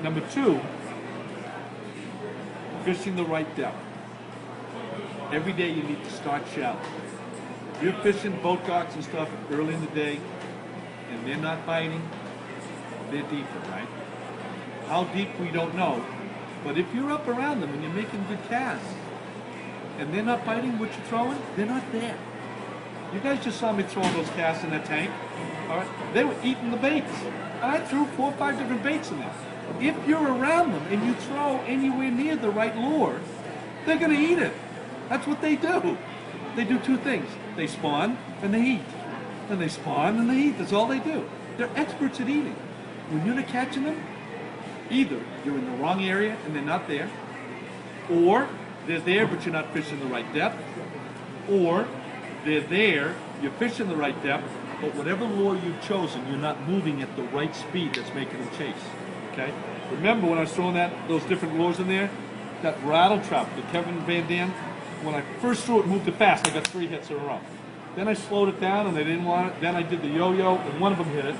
Number two, fishing the right depth. Every day you need to start shallow. If you're fishing boat docks and stuff early in the day and they're not biting, they're deeper, right? How deep, we don't know. But if you're up around them and you're making good casts and they're not biting what you're throwing, they're not there. You guys just saw me throwing those casts in that tank. All right? They were eating the baits. And I threw 4 or 5 different baits in there. If you're around them and you throw anywhere near the right lure, they're going to eat it. That's what they do. They do 2 things. They spawn and they eat. And they spawn and they eat. That's all they do. They're experts at eating. When you're not catching them, either you're in the wrong area and they're not there, or they're there but you're not fishing the right depth, or they're there, you're fishing the right depth, but whatever lure you've chosen, you're not moving at the right speed that's making them chase. Okay? Remember when I was throwing those different lures in there? That rattle trap, the Kevin Van Dam, when I first threw it, moved it fast, I got 3 hits in a row. Then I slowed it down and they didn't want it. Then I did the yo-yo and one of them hit it.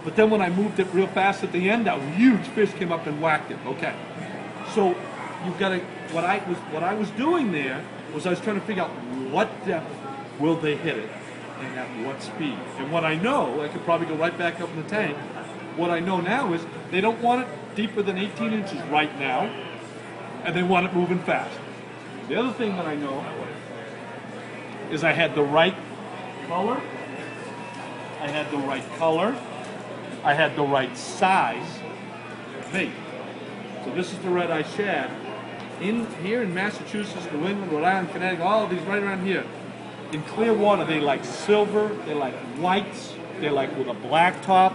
But then when I moved it real fast at the end, that huge fish came up and whacked it. Okay. So you've got to, what I was doing there was I was trying to figure out what depth will they hit it and at what speed. And what I know, I could probably go right back up in the tank. What I know now is they don't want it deeper than 18 inches right now, and they want it moving fast. The other thing that I know is I had the right color, I had the right color, I had the right size bait. So this is the red-eye shad. Here in Massachusetts, New England, Rhode Island, Connecticut, all of these right around here. In clear water, they like silver, they like whites, they like with a black top.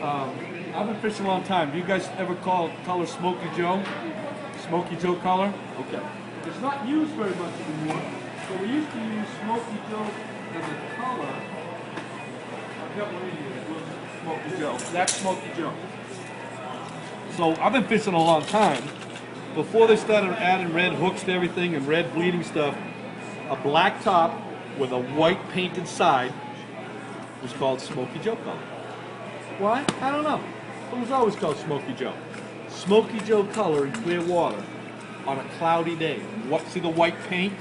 I've been fishing a long time. Do you guys ever call color Smoky Joe? Smoky Joe color? Okay. It's not used very much anymore. So we used to use Smoky Joe as a color. I've got one in here that was Smoky Joe. That's Smoky Joe. So I've been fishing a long time. Before they started adding red hooks to everything and red bleeding stuff, a black top with a white painted side was called Smoky Joe color. Why? I don't know. It was always called Smoky Joe. Smoky Joe color in clear water on a cloudy day. What? See the white paint?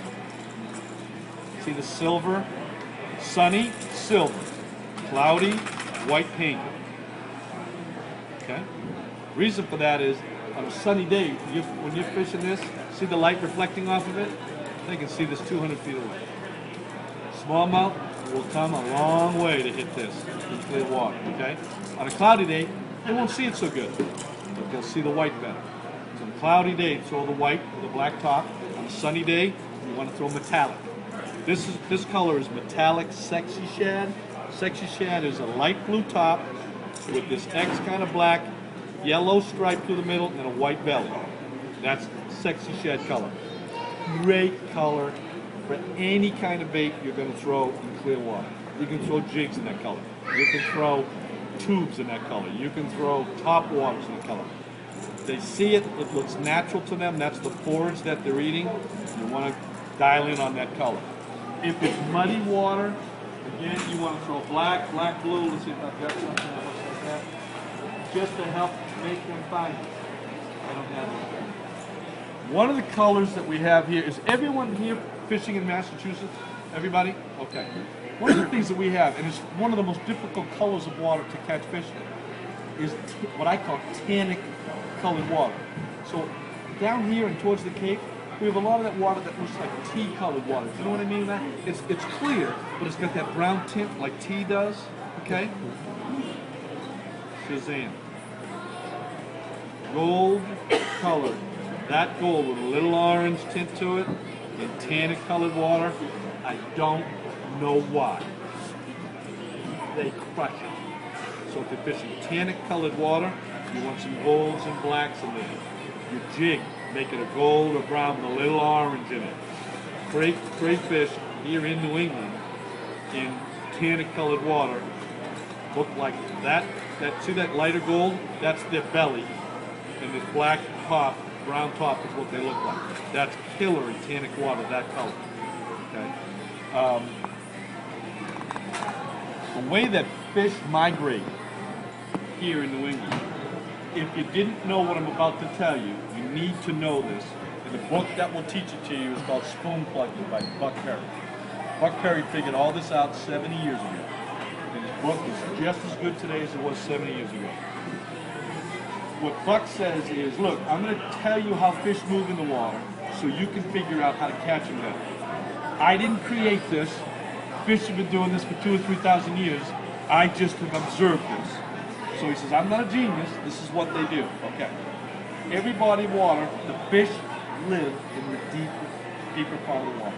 See the silver? Sunny, silver. Cloudy, white paint. Okay? Reason for that is on a sunny day, when you're fishing this, see the light reflecting off of it? They can see this 200 feet away. Smallmouth will come a long way to hit this in clear water, okay? On a cloudy day, they won't see it so good, but they'll see the white better. So on a cloudy day, throw the white with a black top. On a sunny day, you want to throw metallic. This color is metallic sexy shad. Sexy shad is a light blue top with this X kind of black, yellow stripe through the middle, and a white belly. That's sexy shad color. Great color for any kind of bait you're going to throw in clear water. You can throw jigs in that color. You can throw tubes in that color. You can throw top waters in that color. They see it, it looks natural to them. That's the forage that they're eating. You want to dial in on that color. If it's muddy water, again, you want to throw black, black blue. Let's see if I've got something that looks like that. Just to help make them find it. I don't have it. One of the colors that we have here, is everyone here fishing in Massachusetts? Everybody? Okay. One of the things that we have, and it's one of the most difficult colors of water to catch fish in, is what I call tannic colored water. So down here and towards the Cape, we have a lot of that water that looks like tea colored water. Do you know what I mean by that? It's clear, but it's got that brown tint like tea does. Okay? Shazam. Gold colored. That gold with a little orange tint to it in tannic colored water. I don't know why. They crush it. So if you're fishing tannic colored water, you want some golds and blacks in there. Your jig, make it a gold or brown with a little orange in it. Great fish here in New England in tannic colored water look like that. See that lighter gold? That's their belly. And this black top, brown top is what they look like. That's killer in tannic water, that color. Okay. The way that fish migrate here in New England if you didn't know what I'm about to tell you, you need to know this. And the book that will teach it to you is called Spoon Plugging by Buck Perry. Buck Perry figured all this out 70 years ago. And his book is just as good today as it was 70 years ago. What Buck says is, look, I'm going to tell you how fish move in the water so you can figure out how to catch them better. I didn't create this. Fish have been doing this for 2,000 or 3,000 years. I just have observed this. So he says, I'm not a genius. This is what they do. Okay. Every body of water, the fish live in the deeper part of the water.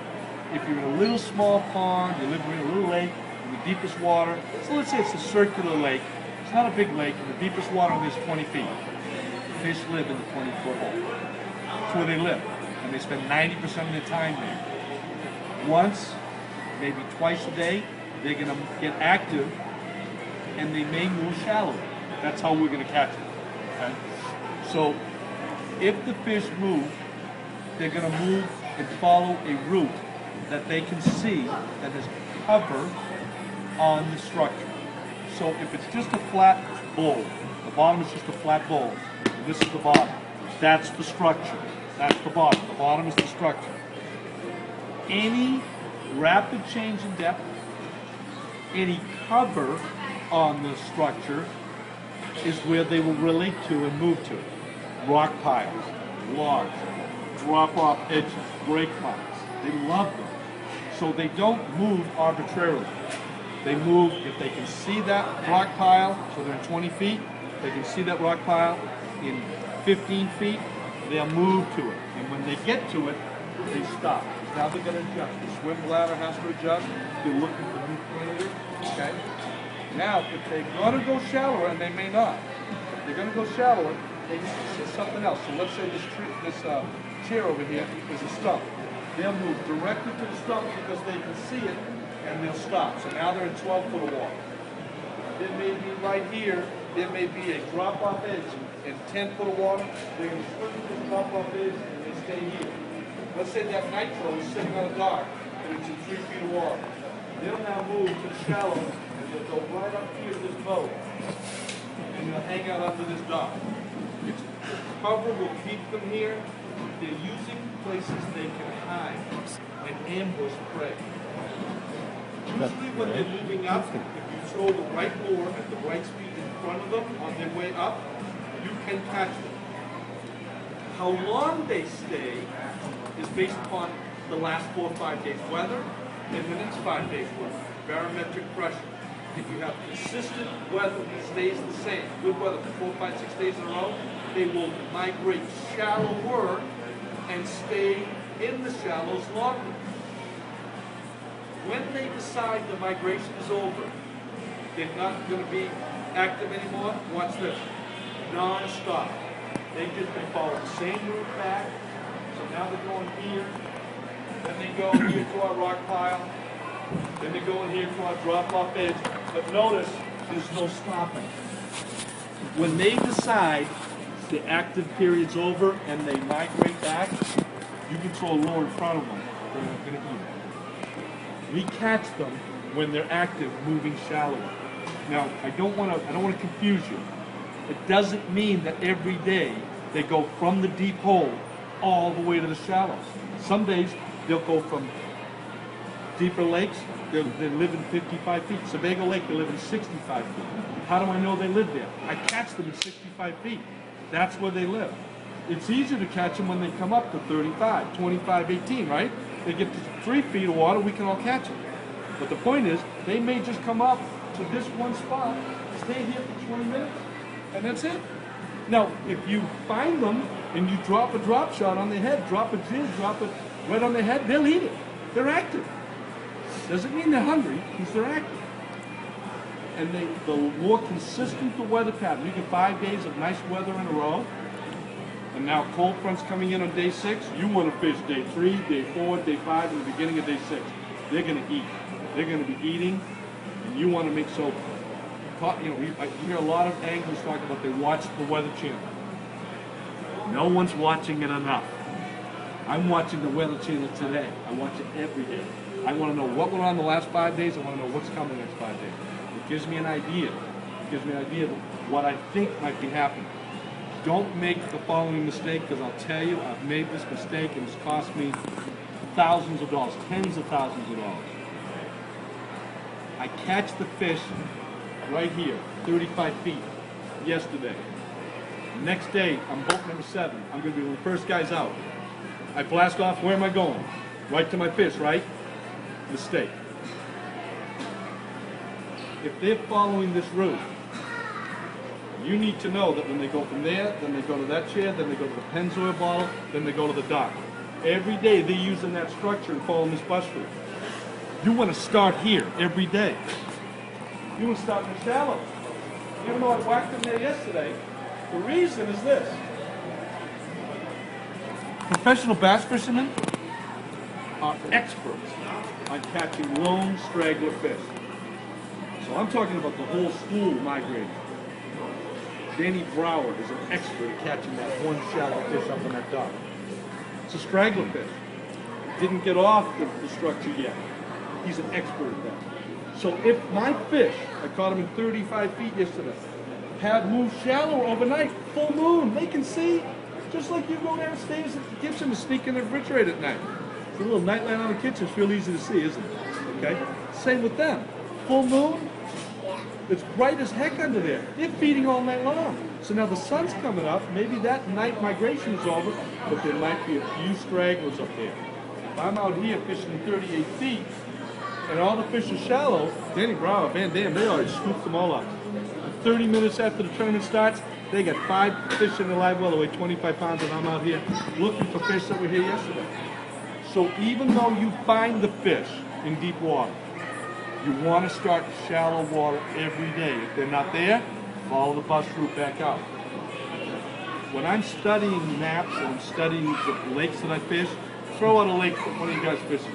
If you're in a little small pond, you live in a little lake, in the deepest water, so let's say it's a circular lake. It's not a big lake, and the deepest water is 20 feet. Fish live in the 20-foot hole. That's where they live. And they spend 90% of their time there. Once, maybe twice a day, they're going to get active, and they may move shallow. That's how we're going to catch them. Okay? So, if the fish move, they're going to move and follow a route that they can see that has cover on the structure. So if it's just a flat bowl, the bottom is just a flat bowl, and this is the bottom. That's the structure. That's the bottom. The bottom is the structure. Any rapid change in depth, any cover on the structure is where they will relate to and move to. Rock piles, logs, drop-off edges, break marks. They love them. So they don't move arbitrarily. They move if they can see that rock pile, so they're in 20 feet, they can see that rock pile in 15 feet, they'll move to it. And when they get to it, they stop. Now they're going to adjust. The swim bladder has to adjust. They're looking for new predators. Okay? Now, if they're going to go shallower, and they may not, if they're going to go shallower, they need to see something else. So let's say this chair over here is a stump. They'll move directly to the stump because they can see it, and they'll stop. So now they're in 12 foot of water. There may be right here, there may be a drop-off edge in 10 foot of water. They're going to swim to the drop-off edge, and they stay here. Let's say that nitro is sitting on a dock, and it's in 3 feet of water. They'll now move to the shallow, and they'll go right up here to this boat, and they'll hang out under this dock. Its cover will keep them here. They're using places they can hide and ambush prey. Usually when they're moving up, if you throw the right lure at the right speed in front of them on their way up, you can catch them. How long they stay is based upon the last 4 or 5 days' weather and the next 5 days' weather, barometric pressure. If you have consistent weather that stays the same, good weather for 4, 5, 6 days in a row, they will migrate shallower and stay in the shallows longer. When they decide the migration is over, they're not going to be active anymore, watch this, non-stop. They follow the same route back, so now they're going here, then they go here to our rock pile, then they go in here to our drop-off edge, but notice there's no stopping. When they decide the active period's over and they migrate back, you can throw a lure in front of them. They're not going to eat it. We catch them when they're active, moving shallower. Now, I don't want to confuse you. It doesn't mean that every day they go from the deep hole all the way to the shallows. Some days they'll go from deeper lakes, they live in 55 feet. Sebago Lake, they live in 65 feet. How do I know they live there? I catch them at 65 feet. That's where they live. It's easier to catch them when they come up to 35, 25, 18, right? They get to 3 feet of water, we can all catch them. But the point is, they may just come up to this one spot, stay here for 20 minutes, and that's it. Now, if you find them and you drop a drop shot on their head, drop a jig, drop it right on their head, they'll eat it. They're active. Doesn't mean they're hungry, because they're active. And the more consistent the weather pattern, you get 5 days of nice weather in a row, and now cold front's coming in on day 6, you want to fish day 3, day 4, day 5, and the beginning of day 6. They're going to eat. They're going to be eating, and you want to make so. I hear a lot of anglers talk about they watch the Weather Channel. No one's watching it enough. I'm watching the Weather Channel today. I watch it every day. I want to know what went on the last 5 days. I want to know what's coming the next 5 days. It gives me an idea. It gives me an idea of what I think might be happening. Don't make the following mistake, because I'll tell you, I've made this mistake and it's cost me thousands of dollars, tens of thousands of dollars. I catch the fish right here, 35 feet, yesterday. Next day, I'm boat number 7. I'm going to be one of the first guys out. I blast off, where am I going? Right to my fish, right? Mistake. If they're following this route, you need to know that when they go from there, then they go to that chair, then they go to the Pennzoil bottle, then they go to the dock. Every day they're using that structure and following this bus route. You want to start here every day. You want to start in the shallow. Even though I whacked them there yesterday, the reason is this. Professional bass fishermen are experts on catching lone straggler fish. So I'm talking about the whole school migrating. Danny Brower is an expert at catching that one shallow fish up in that dock. It's a straggler fish. Didn't get off the structure yet. He's an expert at that. So if my fish, I caught him in 35 feet yesterday, had moved shallow overnight, full moon, they can see, just like you go downstairs at the kitchen to sneak in the refrigerator at night. It's a little night light on the kitchen, it's real easy to see, isn't it? Okay? Same with them. Full moon, it's bright as heck under there. They're feeding all night long. So now the sun's coming up, maybe that night migration is over, but there might be a few stragglers up there. If I'm out here fishing 38 feet, and all the fish are shallow, Danny Brower, Van Dam, they already scooped them all up. 30 minutes after the tournament starts, they got 5 fish in the live well that weigh 25 pounds, and I'm out here looking for fish that were here yesterday. So even though you find the fish in deep water, you want to start shallow water every day. If they're not there, follow the bus route back out. When I'm studying maps and I'm studying the lakes that I fish, throw out a lake that one of you guys fishes.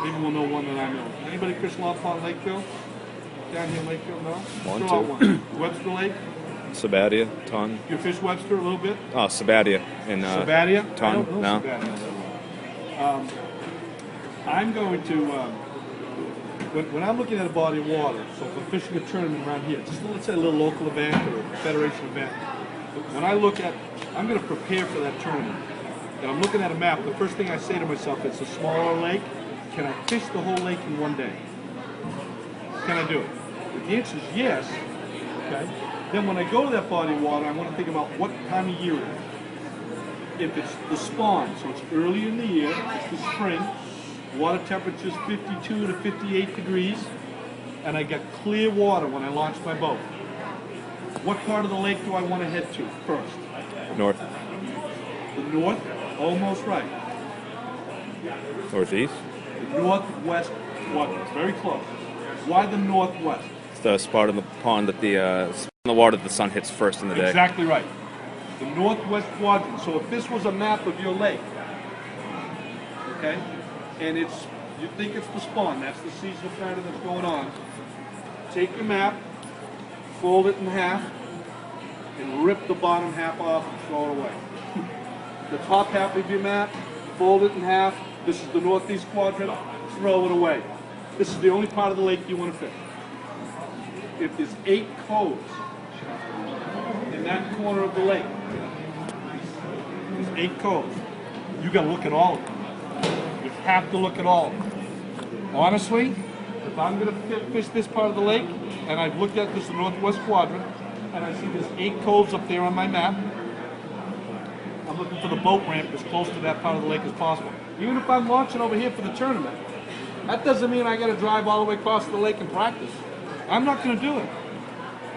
Maybe we'll know one that I know. Anybody fish Long Pond, Lakeville? Down here in Lakeville, no? Throw out one. Webster Lake? Sabatia, ton. You fish Webster a little bit? Oh, Sabatia. In, Sabatia? Ton, I don't know no. Sabatia that well. I'm going to, when I'm looking at a body of water, so if I'm fishing a tournament around here, just let's say a little local event or a federation event, when I look at, I'm going to prepare for that tournament, and I'm looking at a map, the first thing I say to myself, it's a smaller lake, can I fish the whole lake in one day? Can I do it? If the answer is yes, okay, then when I go to that body of water, I want to think about what time of year it is. If it's the spawn, so it's early in the year, it's the spring, water temperature is 52 to 58 degrees, and I get clear water when I launch my boat. What part of the lake do I want to head to first? North. The north? Almost right. Northeast? The northwest quadrant. Very close. Why the northwest? It's the spot in the pond that the water that the sun hits first in the day. Exactly right. The northwest quadrant. So if this was a map of your lake, okay, and you think it's the spawn, that's the seasonal pattern that's going on, take your map, fold it in half, and rip the bottom half off and throw it away. The top half of your map, fold it in half, this is the northeast quadrant, throw it away. This is the only part of the lake you want to fish. If there's 8 coves in that corner of the lake, there's 8 coves, you got to look at all of them. You have to look at all of them. Honestly, if I'm going to fish this part of the lake, and I've looked at this northwest quadrant, and I see there's 8 coves up there on my map, I'm looking for the boat ramp as close to that part of the lake as possible. Even if I'm launching over here for the tournament, that doesn't mean I got to drive all the way across the lake and practice. I'm not going to do it.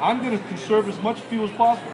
I'm going to conserve as much fuel as possible.